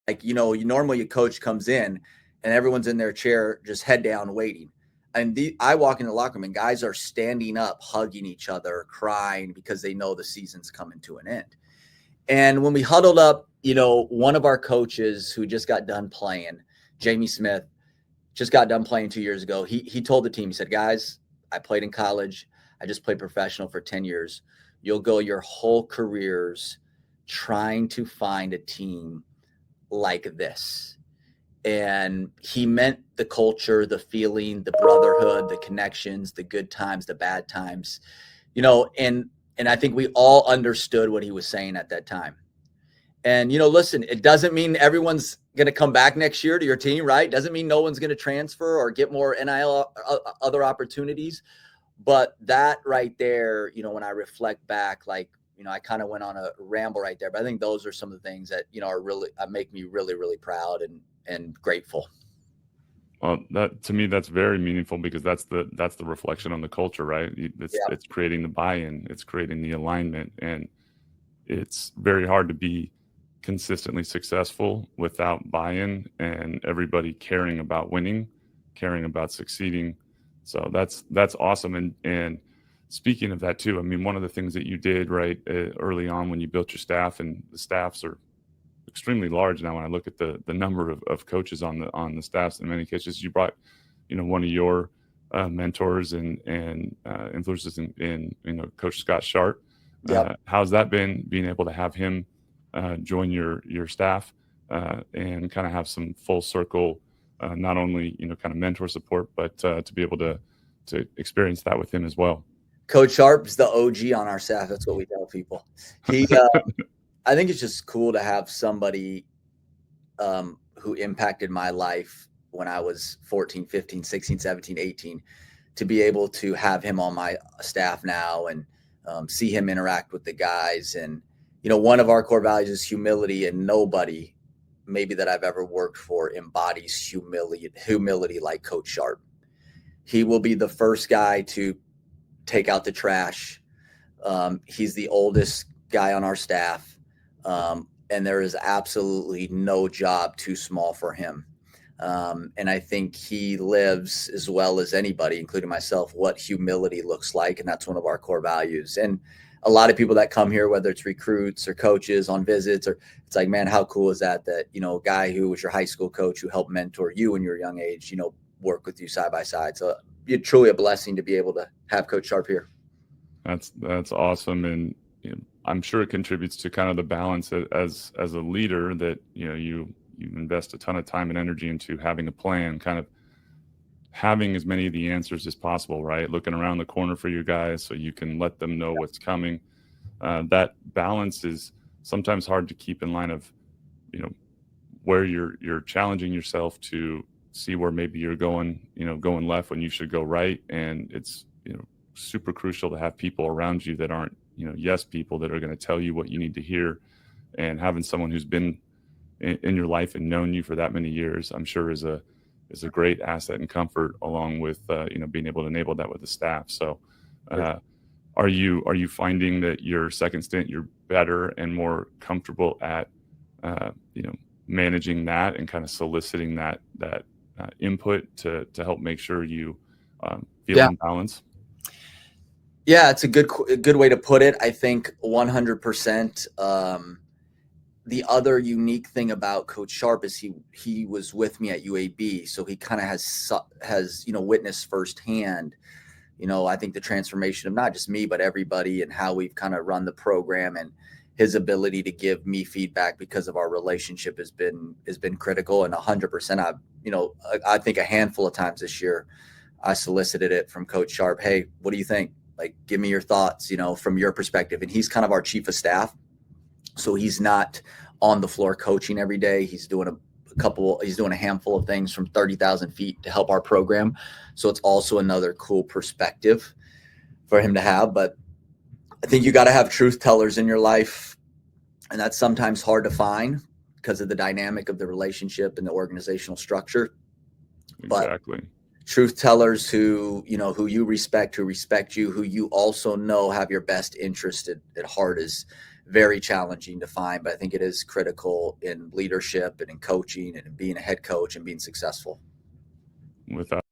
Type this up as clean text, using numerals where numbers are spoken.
Like, normally a coach comes in and everyone's in their chair, just head down, waiting. And I walk in the locker room and guys are standing up, hugging each other, crying because they know the season's coming to an end. And when we huddled up, one of our coaches who just got done playing, Jamie Smith, just got done playing 2 years ago. He told the team, he said, guys, I played in college. I just played professional for 10 years. You'll go your whole careers trying to find a team like this. And he meant the culture, the feeling, the brotherhood, the connections, the good times, the bad times, and I think we all understood what he was saying at that time. And, listen, it doesn't mean everyone's going to come back next year to your team, right? Doesn't mean no one's going to transfer or get more NIL, other opportunities. But that right there, when I reflect back, like, I kind of went on a ramble right there, but I think those are some of the things that, are really make me really, really proud and grateful. Well, that to me, that's very meaningful because that's the reflection on the culture, right? It's creating the buy-in, it's creating the alignment, and it's very hard to be consistently successful without buy-in and everybody caring about winning, caring about succeeding. So that's awesome. And speaking of that too, I mean, one of the things that you did right early on when you built your staff, and the staffs are extremely large now when I look at the number of coaches on the staffs, in many cases you brought one of your mentors and influences in Coach Scott Sharp. Yep. How's that been, being able to have him join your staff and kind of have some full circle, not only kind of mentor support, but to be able to experience that with him as well? Coach Sharp's the OG on our staff. That's what we tell people. He I think it's just cool to have somebody who impacted my life when I was 14, 15, 16, 17, 18, to be able to have him on my staff now and see him interact with the guys. And, one of our core values is humility, and nobody maybe that I've ever worked for embodies humility like Coach Sharp. He will be the first guy to take out the trash. He's the oldest guy on our staff. And there is absolutely no job too small for him. And I think he lives as well as anybody, including myself, what humility looks like. And that's one of our core values. And a lot of people that come here, whether it's recruits or coaches on visits, or it's like, man, how cool is that, a guy who was your high school coach who helped mentor you in your young age, work with you side by side. So it's truly a blessing to be able to have Coach Sharp here. That's awesome. And I'm sure it contributes to kind of the balance as a leader that, you invest a ton of time and energy into having a plan, kind of having as many of the answers as possible, right? Looking around the corner for your guys so you can let them know what's coming. That balance is sometimes hard to keep in line of, where you're challenging yourself to see where maybe you're going left when you should go right. And it's, super crucial to have people around you that aren't, yes people that are going to tell you what you need to hear. And having someone who's been in your life and known you for that many years, I'm sure is a great asset and comfort, along with being able to enable that with the staff. So are you finding that your second stint you're better and more comfortable at managing that and kind of soliciting that input to help make sure you feel in balance? Yeah, it's a good way to put it. I think 100%. The other unique thing about Coach Sharp is he was with me at UAB, so he kind of has witnessed firsthand, I think the transformation of not just me but everybody, and how we've kind of run the program, and his ability to give me feedback because of our relationship has been critical. And 100%. I think a handful of times this year I solicited it from Coach Sharp. Hey, what do you think? Like, give me your thoughts, from your perspective. And he's kind of our chief of staff. So he's not on the floor coaching every day. He's doing a handful of things from 30,000 feet to help our program. So it's also another cool perspective for him to have. But I think you got to have truth tellers in your life. And that's sometimes hard to find because of the dynamic of the relationship and the organizational structure. Exactly. But truth tellers who you respect, who respect you, who you also know have your best interest at heart is very challenging to find, but I think it is critical in leadership and in coaching and in being a head coach and being successful. Without